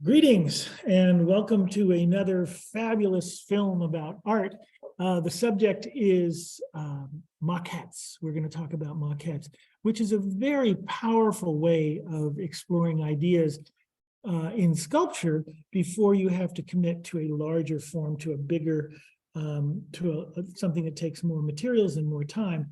Greetings and welcome to another fabulous film about art. The subject is maquettes. We're going to talk about maquettes, which is a very powerful way of exploring ideas in sculpture before you have to commit to a larger form, to a bigger, something that takes more materials and more time.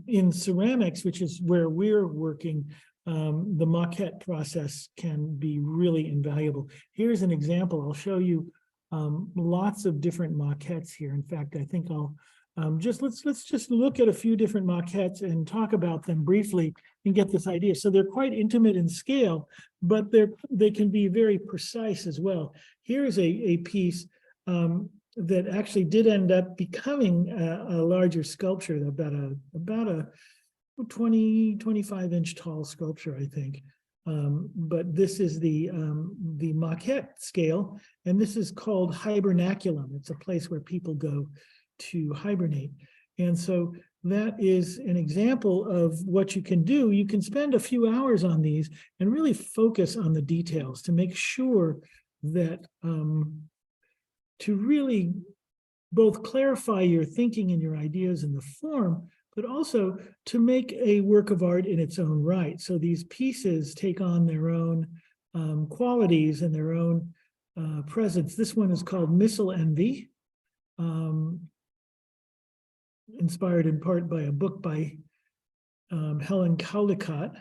In ceramics, which is where we're working, the maquette process can be really invaluable. Here's an example. I'll show you lots of different maquettes here. In fact, I think I'll let's just look at a few different maquettes and talk about them briefly and get this idea. So they're quite intimate in scale, but they can be very precise as well. Here's a piece that actually did end up becoming a larger sculpture, about a 25-inch tall sculpture, I think. But this is the maquette scale, and this is called hibernaculum. It's a place where people go to hibernate. And so that is an example of what you can do. You can spend a few hours on these and really focus on the details to make sure that to really both clarify your thinking and your ideas in the form, but also to make a work of art in its own right. So these pieces take on their own qualities and their own presence. This one is called Missile Envy, inspired in part by a book by Helen Caldicott,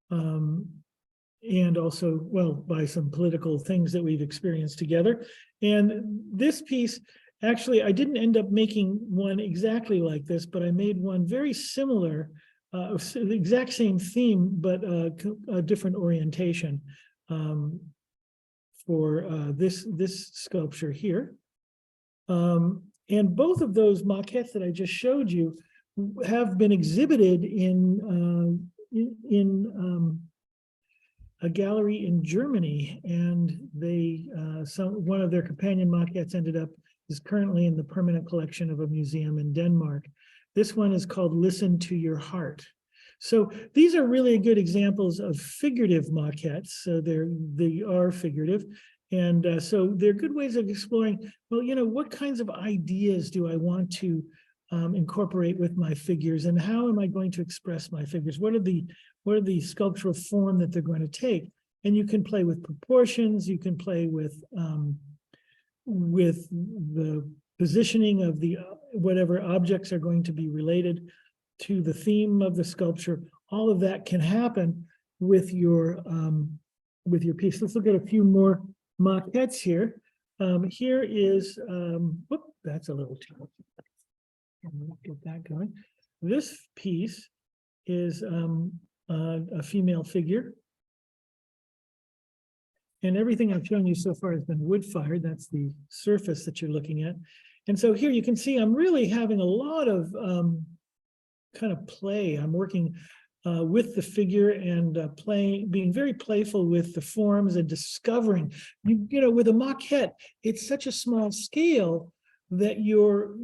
and also, well, by some political things that we've experienced together. And this piece, actually, I didn't end up making one exactly like this, but I made one very similar, the exact same theme, but a different orientation for this sculpture here. And both of those maquettes that I just showed you have been exhibited in a gallery in Germany, and one of their companion maquettes is currently in the permanent collection of a museum in Denmark. This one is called Listen to Your Heart. So these are really good examples of figurative maquettes. So they are figurative. And so they're good ways of exploring, well, what kinds of ideas do I want to incorporate with my figures, and how am I going to express my figures? What are the sculptural form that they're going to take? And you can play with proportions, you can play with the positioning of the whatever objects are going to be related to the theme of the sculpture. All of that can happen with your piece. Let's look at a few more maquettes here. Here is, whoop, that's a little too much. Get that going. This piece is a female figure. And everything I've shown you so far has been wood fired. That's the surface that you're looking at. And so here you can see I'm really having a lot of kind of play. I'm working with the figure and being very playful with the forms and discovering, with a maquette, it's such a small scale that your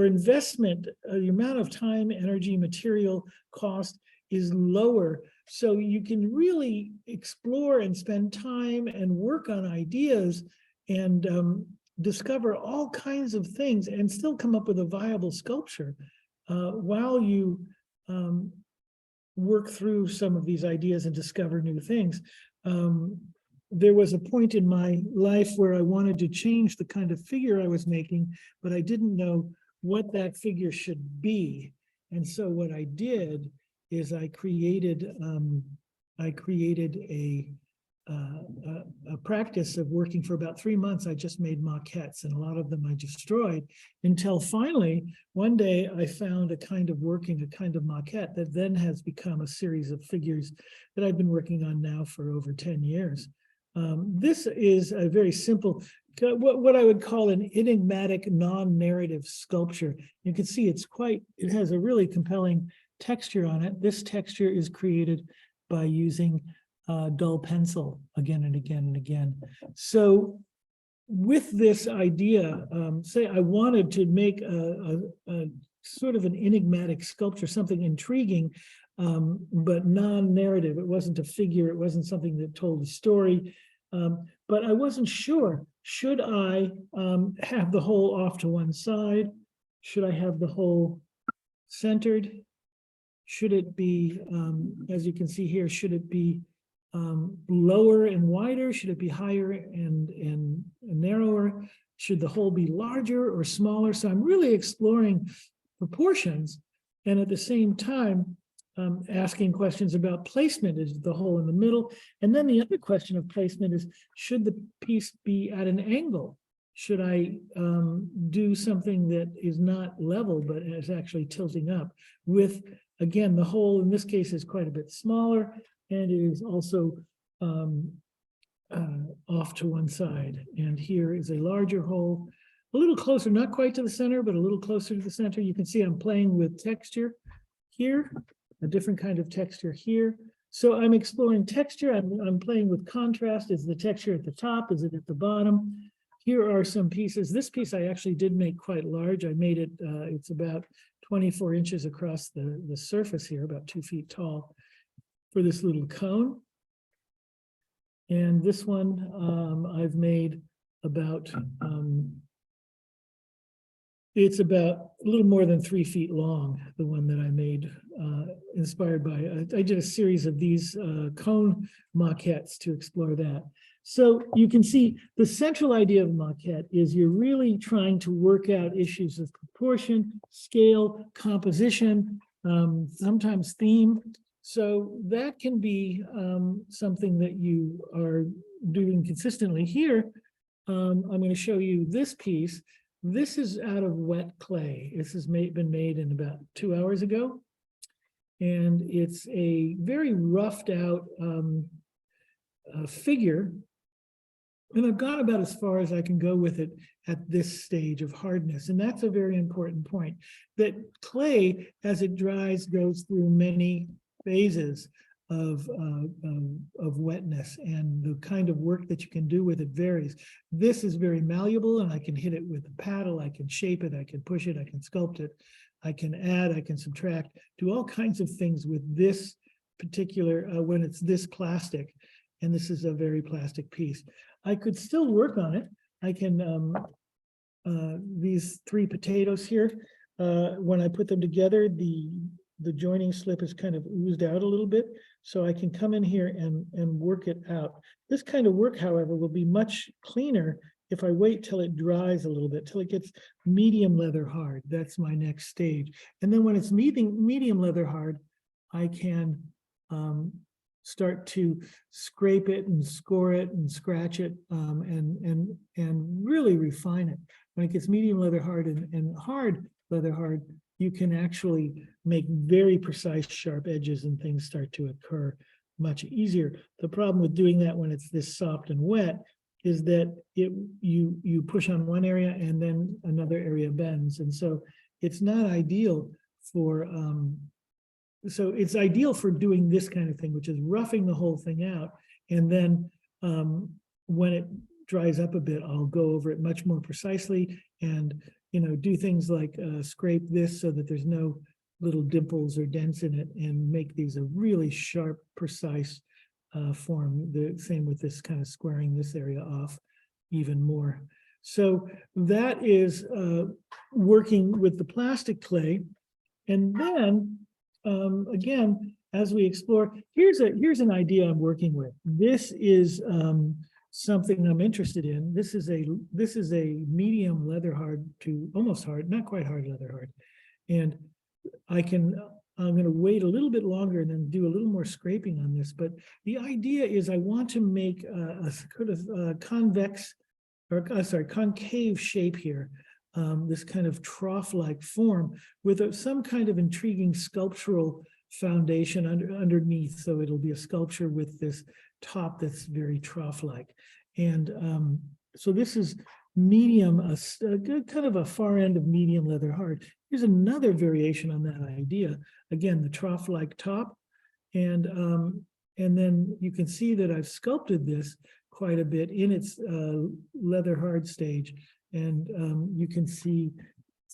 investment, the amount of time, energy, material cost is lower. So you can really explore and spend time and work on ideas and discover all kinds of things and still come up with a viable sculpture while you work through some of these ideas and discover new things. There was a point in my life where I wanted to change the kind of figure I was making, but I didn't know what that figure should be. And so what I did is I created a practice of working for about 3 months. I just made maquettes, and a lot of them I destroyed, until finally one day I found a kind of maquette that then has become a series of figures that I've been working on now for over 10 years. This is a very simple, what I would call an enigmatic non-narrative sculpture. You can see it has a really compelling texture on it. This texture is created by using dull pencil again and again and again. So with this idea, say I wanted to make a sort of an enigmatic sculpture, something intriguing, but non-narrative. It wasn't a figure, it wasn't something that told a story. but I wasn't sure. Should I have the hole off to one side? Should I have the hole centered? Should it be, as you can see here, should it be lower and wider? Should it be higher and narrower? Should the hole be larger or smaller? So I'm really exploring proportions, and at the same time, asking questions about placement. Is the hole in the middle? And then the other question of placement is, should the piece be at an angle? Should I do something that is not level, but is actually tilting up with, again, the hole in this case is quite a bit smaller, and it is also off to one side. And here is a larger hole, a little closer, not quite to the center, but a little closer to the center. You can see I'm playing with texture here, a different kind of texture here. So I'm exploring texture. I'm playing with contrast. Is the texture at the top? Is it at the bottom? Here are some pieces. This piece I actually did make quite large. I made it, it's about 24 inches across the surface here, about 2 feet tall for this little cone. And this one I've made about, it's about a little more than 3 feet long, the one that I made, inspired by, I did a series of these cone maquettes to explore that. So you can see the central idea of maquette is you're really trying to work out issues of proportion, scale, composition, sometimes theme. So that can be something that you are doing consistently. Here, I'm going to show you this piece. This is out of wet clay. This has been made in about 2 hours ago. And it's a very roughed out figure. And I've gone about as far as I can go with it at this stage of hardness. And that's a very important point, that clay, as it dries, goes through many phases of wetness, and the kind of work that you can do with it varies. This is very malleable, and I can hit it with a paddle. I can shape it, I can push it, I can sculpt it, I can add, I can subtract, do all kinds of things with this particular, when it's this plastic. And this is a very plastic piece. I could still work on it. I can, these 3 potatoes here, when I put them together, the joining slip is kind of oozed out a little bit. So I can come in here and work it out. This kind of work, however, will be much cleaner if I wait till it dries a little bit, till it gets medium leather hard. That's my next stage. And then when it's medium leather hard, I can start to scrape it and score it and scratch it and really refine it. When it gets medium leather hard and hard leather hard, you can actually make very precise sharp edges, and things start to occur much easier. The problem with doing that when it's this soft and wet is that you push on one area and then another area bends. And so it's not ideal for so it's ideal for doing this kind of thing, which is roughing the whole thing out. And then when it dries up a bit, I'll go over it much more precisely and, do things like scrape this so that there's no little dimples or dents in it, and make these a really sharp, precise form. The same with this, kind of squaring this area off even more. So that is working with the plastic clay. And then again, as we explore, here's an idea I'm working with. This is something I'm interested in. This is a medium leather hard to almost hard, not quite hard leather hard. And I'm going to wait a little bit longer and then do a little more scraping on this. But the idea is I want to make a sort of convex, or concave shape here. This kind of trough-like form with some kind of intriguing sculptural foundation underneath. So it'll be a sculpture with this top that's very trough-like. And so this is medium, kind of a far end of medium leather hard. Here's another variation on that idea. Again, the trough-like top. And then you can see that I've sculpted this quite a bit in its leather hard stage. And you can see,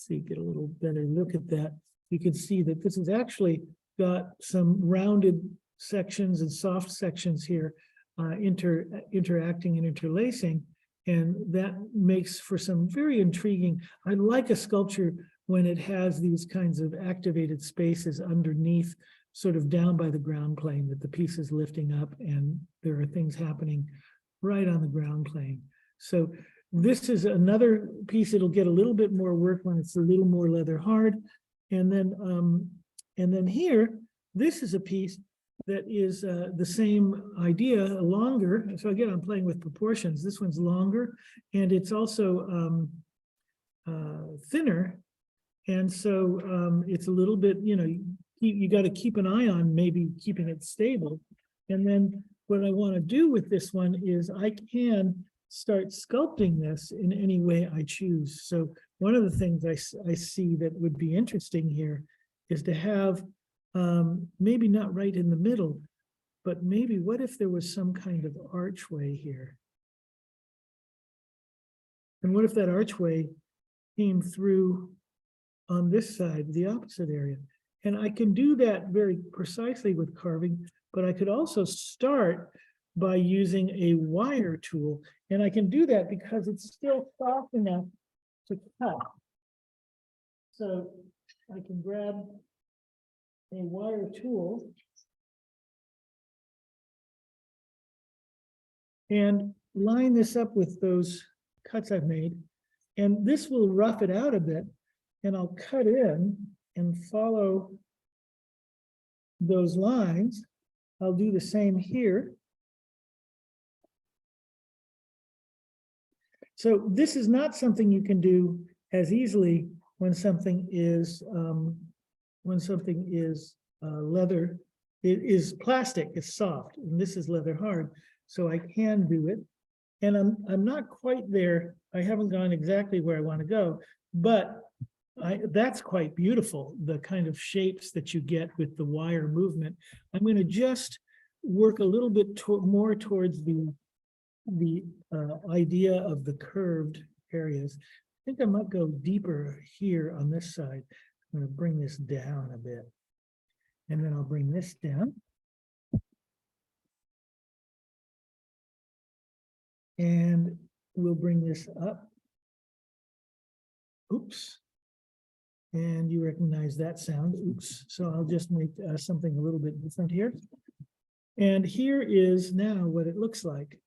get a little better look at that. You can see that this has actually got some rounded sections and soft sections here interacting and interlacing. And that makes for some very intriguing, I like a sculpture when it has these kinds of activated spaces underneath, sort of down by the ground plane, that the piece is lifting up and there are things happening right on the ground plane. So this is another piece. It'll get a little bit more work when it's a little more leather hard. And then here, this is a piece that is the same idea, longer. So again, I'm playing with proportions. This one's longer, and it's also thinner. And so it's a little bit, you got to keep an eye on maybe keeping it stable. And then what I want to do with this one is I can start sculpting this in any way I choose. So one of the things I see that would be interesting here is to have maybe not right in the middle, but maybe what if there was some kind of archway here? And what if that archway came through on this side, the opposite area? And I can do that very precisely with carving, but I could also start by using a wire tool. And I can do that because it's still soft enough to cut. So I can grab a wire tool and line this up with those cuts I've made. And this will rough it out a bit. And I'll cut in and follow those lines. I'll do the same here. So this is not something you can do as easily when something is leather. It is plastic, it's soft, and this is leather hard. So I can do it. And I'm not quite there. I haven't gone exactly where I want to go, but that's quite beautiful, the kind of shapes that you get with the wire movement. I'm going to just work a little bit more towards the idea of the curved areas. I think I might go deeper here on this side. I'm going to bring this down a bit, and then I'll bring this down. And we'll bring this up. Oops. And you recognize that sound, oops. So I'll just make something a little bit different here. And here is now what it looks like.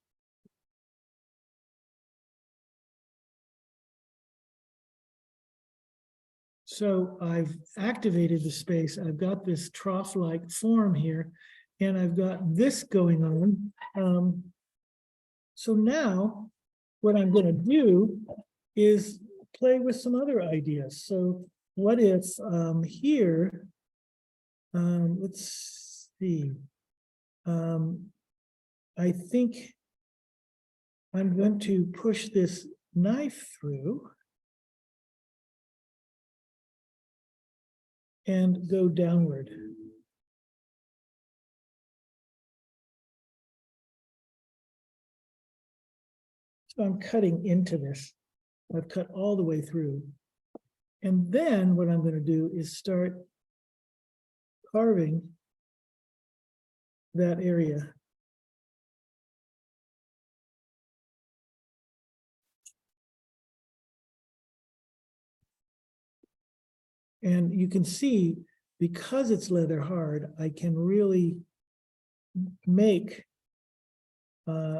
So I've activated the space. I've got this trough-like form here, and I've got this going on. So now what I'm going to do is play with some other ideas. So what if here, let's see, I think I'm going to push this knife through and go downward. So I'm cutting into this. I've cut all the way through. And then what I'm going to do is start carving that area. And you can see, because it's leather hard, I can really make I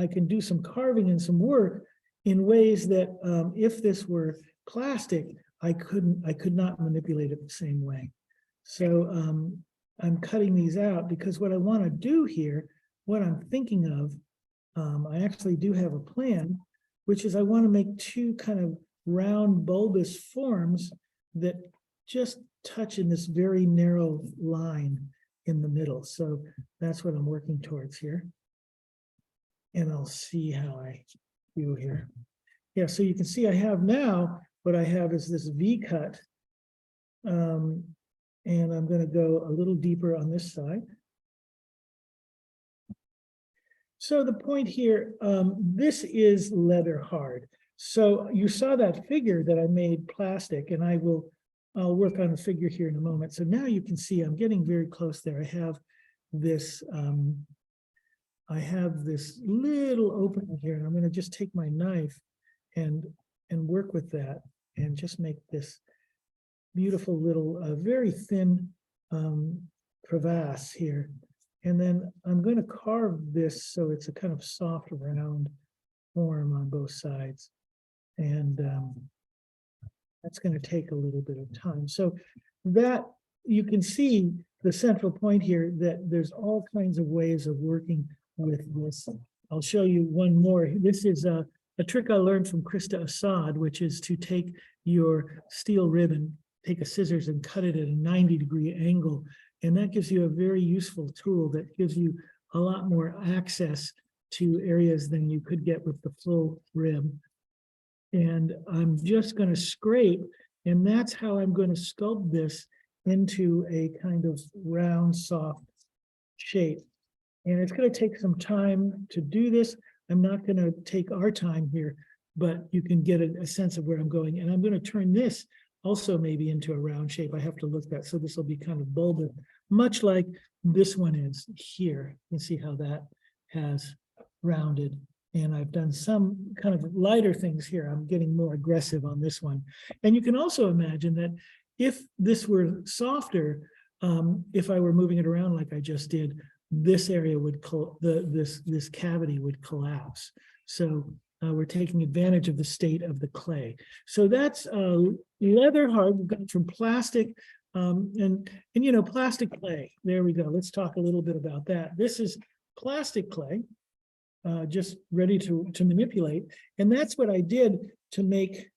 can do some carving and some work in ways that if this were plastic, I could not manipulate it the same way. So I'm cutting these out because what I want to do here, what I'm thinking of, I actually do have a plan, which is I want to make two kind of round bulbous forms that just touch in this very narrow line in the middle. So that's what I'm working towards here. And I'll see how I do here. Yeah, so you can see I have now, what I have is this V-cut. And I'm going to go a little deeper on this side. So the point here, this is leather hard. So you saw that figure that I made plastic, and I'll work on a figure here in a moment. So now you can see I'm getting very close there. I have this I have this little opening here, and I'm going to just take my knife and work with that and just make this beautiful little, very thin crevasse here. And then I'm going to carve this so it's a kind of soft, round form on both sides. And that's going to take a little bit of time. So that you can see the central point here, that there's all kinds of ways of working with this. I'll show you one more. This is a trick I learned from Krista Assad, which is to take your steel ribbon, take a scissors and cut it at a 90-degree angle. And that gives you a very useful tool that gives you a lot more access to areas than you could get with the full rib. And I'm just going to scrape, and that's how I'm going to sculpt this into a kind of round, soft shape. And it's going to take some time to do this. I'm not going to take our time here, but you can get a sense of where I'm going. And I'm going to turn this also maybe into a round shape. I have to look at that. So this will be kind of bulbous, much like this one is here. You can see how that has rounded. And I've done some kind of lighter things here. I'm getting more aggressive on this one. And you can also imagine that if this were softer, if I were moving it around like I just did, this area would, this cavity would collapse. So we're taking advantage of the state of the clay. So that's leather hard. We've gone from plastic and you know, plastic clay. There we go. Let's talk a little bit about that. This is plastic clay. Just ready to manipulate. And that's what I did to make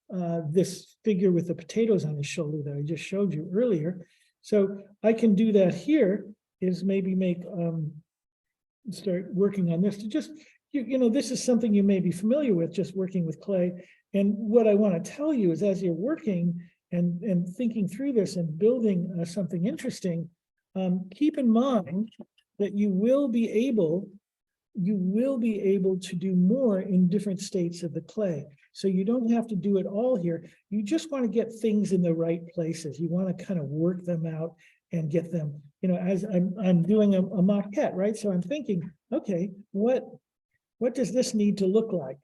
this figure with the potatoes on his shoulder that I just showed you earlier. So I can do that here, is maybe make, start working on this to just, you know, this is something you may be familiar with, just working with clay. And what I want to tell you is, as you're working and thinking through this and building something interesting, keep in mind that you will be able to do more in different states of the clay. So you don't have to do it all here. You just want to get things in the right places. You want to kind of work them out and get them, you know, as I'm doing a maquette, right? So I'm thinking, okay, what does this need to look like?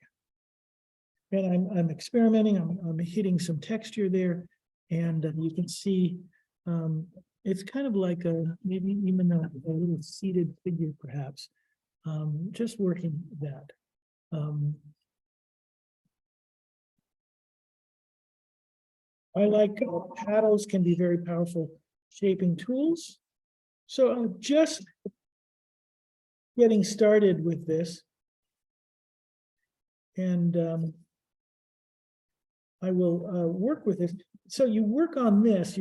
And I'm experimenting, I'm hitting some texture there, and you can see it's kind of like maybe even a little seated figure, perhaps. Just working that. I like paddles, can be very powerful shaping tools. So I'm just getting started with this. And I will work with this. So you work on this,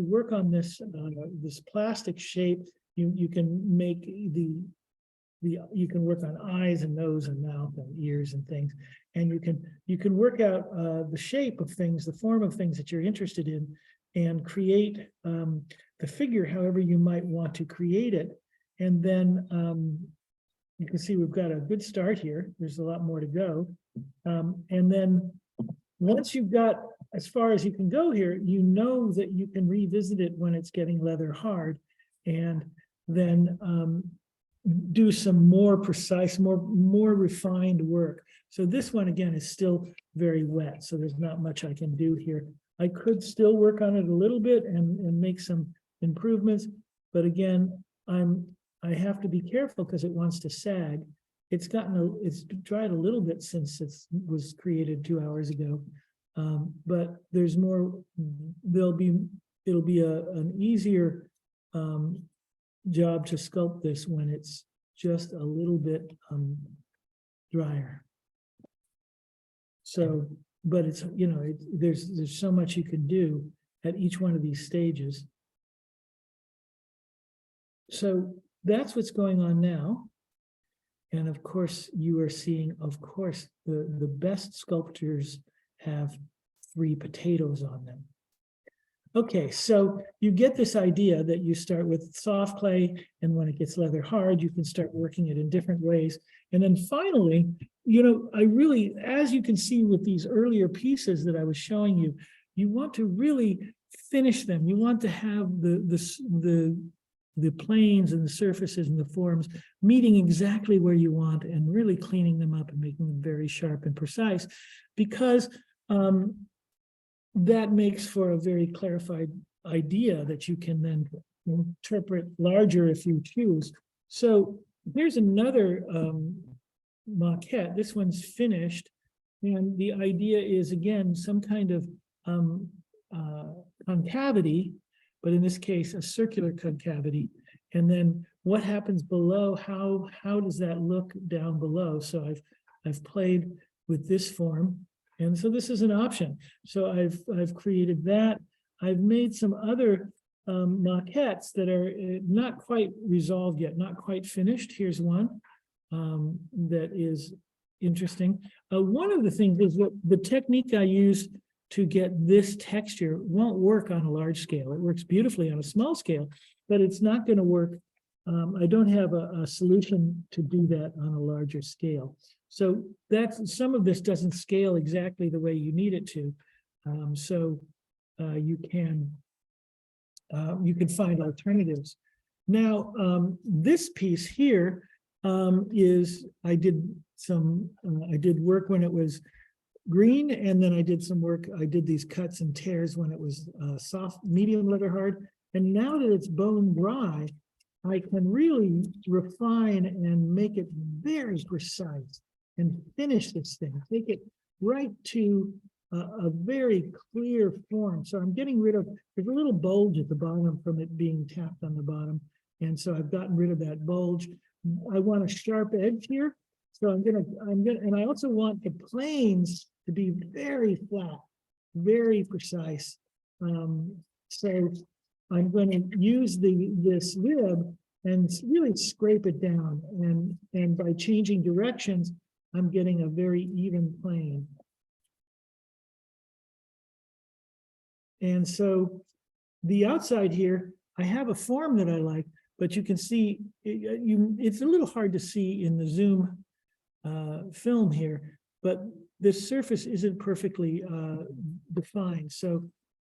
this plastic shape. You can make you can work on eyes and nose and mouth and ears and things, and you can work out the shape of things, the form of things that you're interested in, and create the figure however you might want to create it. And then you can see we've got a good start here. There's a lot more to go. And then once you've got as far as you can go here, you know that you can revisit it when it's getting leather hard, and then do some more precise, more refined work. So this one again is still very wet, so there's not much I can do here. I could still work on it a little bit and make some improvements, but again, I have to be careful because it wants to sag. It's dried a little bit since it was created 2 hours ago, but there's more. It'll be an easier job to sculpt this when it's just a little bit drier. So, but it's, you know, there's so much you can do at each one of these stages. So that's what's going on now. And of course, you are seeing, of course, the best sculptures have 3 potatoes on them. Okay, so you get this idea that you start with soft clay, and when it gets leather hard, you can start working it in different ways. And then finally, you know, as you can see with these earlier pieces that I was showing you, you want to really finish them. You want to have the the planes and the surfaces and the forms, meeting exactly where you want and really cleaning them up and making them very sharp and precise, because that makes for a very clarified idea that you can then interpret larger if you choose. So here's another maquette. This one's finished. And the idea is, again, some kind of concavity, but in this case, a circular concavity. And then what happens below, how does that look down below? So I've played with this form. And so this is an option. So I've created that. I've made some other maquettes that are not quite resolved yet, not quite finished. Here's one that is interesting. One of the things is that the technique I use to get this texture won't work on a large scale. It works beautifully on a small scale, but it's not going to work. I don't have a solution to do that on a larger scale. So that's, some of this doesn't scale exactly the way you need it to. You can find alternatives. Now, this piece here is, I did work when it was green, and then I did some work, I did these cuts and tears when it was soft, medium leather hard. And now that it's bone dry, I can really refine and make it very precise and finish this thing, take it right to a very clear form. So I'm getting rid of, there's a little bulge at the bottom from it being tapped on the bottom. And so I've gotten rid of that bulge. I want a sharp edge here. So I'm gonna, and I also want the planes to be very flat, very precise. So I'm going to use this rib and really scrape it down. And by changing directions, I'm getting a very even plane. And so the outside here, I have a form that I like, but you can see, it's a little hard to see in the zoom film here, but this surface isn't perfectly defined. So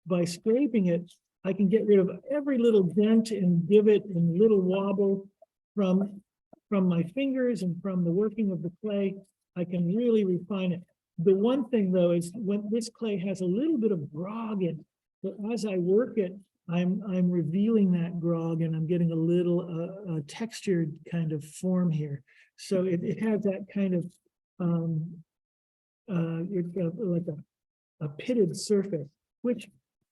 by scraping it, I can get rid of every little dent and divot and little wobble from my fingers and from the working of the clay. I can really refine it. The one thing though is when this clay has a little bit of grog in it, but as I work it, I'm revealing that grog and I'm getting a little textured kind of form here. So it has that kind of like a pitted surface, which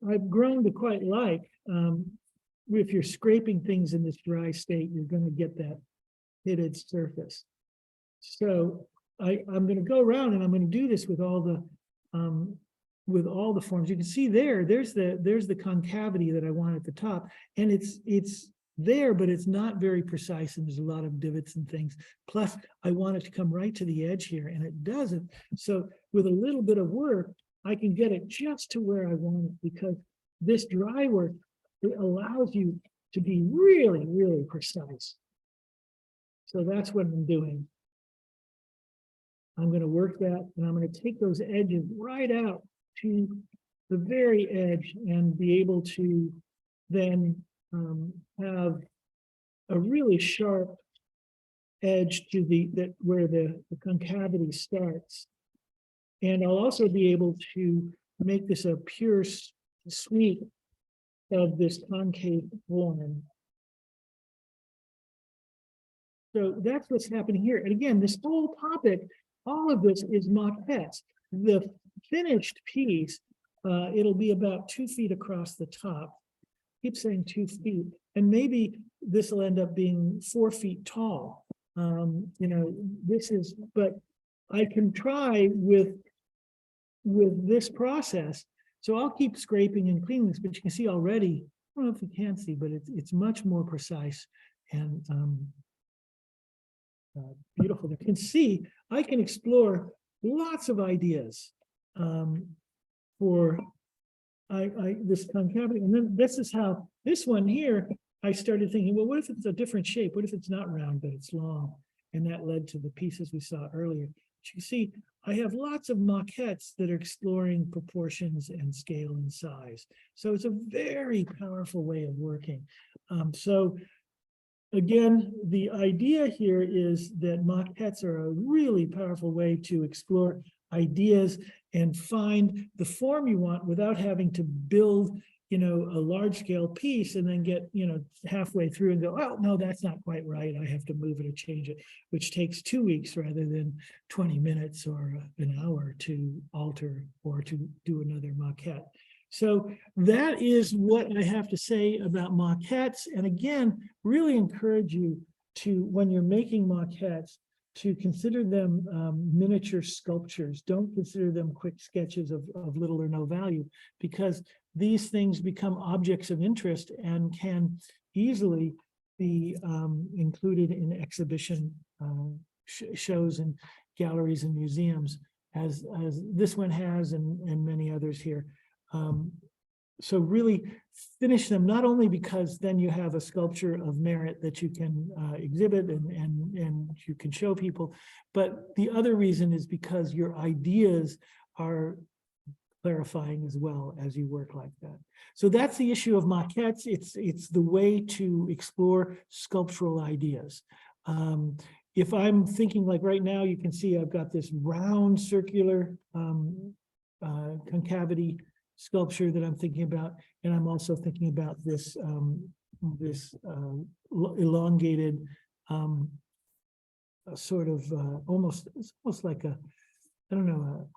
I've grown to quite like. If you're scraping things in this dry state, you're going to get that pitted surface. So I'm going to go around and I'm going to do this with all the forms. You can see there's the concavity that I want at the top, and it's there, but it's not very precise, and there's a lot of divots and things. Plus, I want it to come right to the edge here, and it doesn't. So with a little bit of work, I can get it just to where I want it, because this dry work, it allows you to be really, really precise. So that's what I'm doing. I'm going to work that, and I'm going to take those edges right out to the very edge and be able to then have a really sharp edge to where the concavity starts. And I'll also be able to make this a pure sweep of this concave form. So that's what's happening here. And again, this whole topic, all of this is maquettes. The finished piece, it'll be about 2 feet across the top. Keep saying 2 feet, and maybe this will end up being 4 feet tall. You know, but I can try with this process. So I'll keep scraping and cleaning this, but you can see already, I don't know if you can see, but it's much more precise and beautiful. You can see I can explore lots of ideas for this concavity. And then this is how, this one here, I started thinking, well, what if it's a different shape? What if it's not round, but it's long? And that led to the pieces we saw earlier. you see, I have lots of maquettes that are exploring proportions and scale and size. So it's a very powerful way of working. So again, the idea here is that maquettes are a really powerful way to explore ideas and find the form you want without having to build, a large scale piece and then get, halfway through and go, oh, no, that's not quite right. I have to move it or change it, which takes 2 weeks rather than 20 minutes or an hour to alter or to do another maquette. So that is what I have to say about maquettes. And again, really encourage you to, when you're making maquettes, to consider them miniature sculptures. Don't consider them quick sketches of little or no value, because these things become objects of interest and can easily be included in exhibition shows and galleries and museums, as this one has and many others here. So really finish them, not only because then you have a sculpture of merit that you can exhibit and you can show people, but the other reason is because your ideas are clarifying as well as you work like that. So that's the issue of maquettes. It's the way to explore sculptural ideas. If I'm thinking like right now, you can see I've got this round circular concavity sculpture that I'm thinking about, and I'm also thinking about this elongated sort of almost like a, I don't know,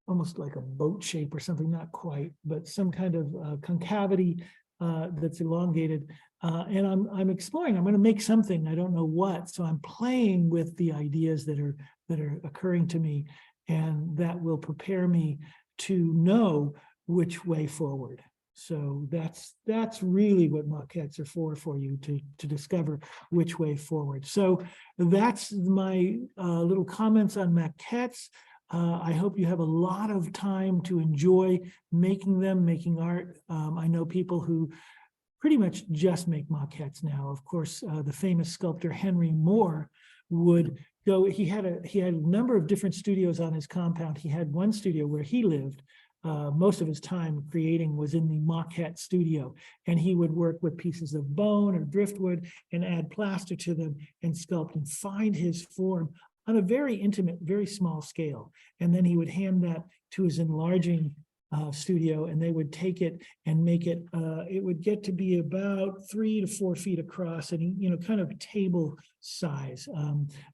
almost like a boat shape or something, not quite, but some kind of concavity that's elongated. And I'm exploring. I'm going to make something. I don't know what. So I'm playing with the ideas that are occurring to me, and that will prepare me to know which way forward. So that's really what maquettes are for you to discover which way forward. So that's my little comments on maquettes. I hope you have a lot of time to enjoy making them, making art. I know people who pretty much just make maquettes now. Of course, the famous sculptor Henry Moore would go, he had a number of different studios on his compound. He had one studio where he lived. Most of his time creating was in the maquette studio, and he would work with pieces of bone or driftwood and add plaster to them and sculpt and find his form on a very intimate, very small scale. And then he would hand that to his enlarging studio, and they would take it and make it, it would get to be about 3 to 4 feet across, and kind of table size,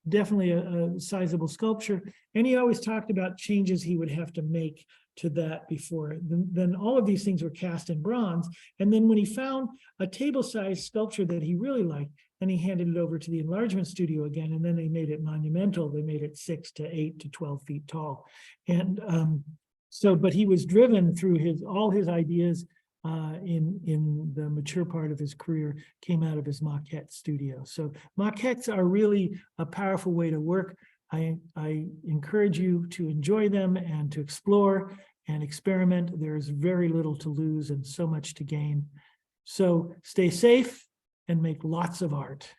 definitely a sizable sculpture. And he always talked about changes he would have to make to that before. Then all of these things were cast in bronze. And then when he found a table-sized sculpture that he really liked, then he handed it over to the enlargement studio again, and then they made it monumental. They made it 6 to 8 to 12 feet tall. And but he was driven through all his ideas in the mature part of his career came out of his maquette studio. So maquettes are really a powerful way to work. I encourage you to enjoy them and to explore and experiment. There's very little to lose and so much to gain. So stay safe and make lots of art.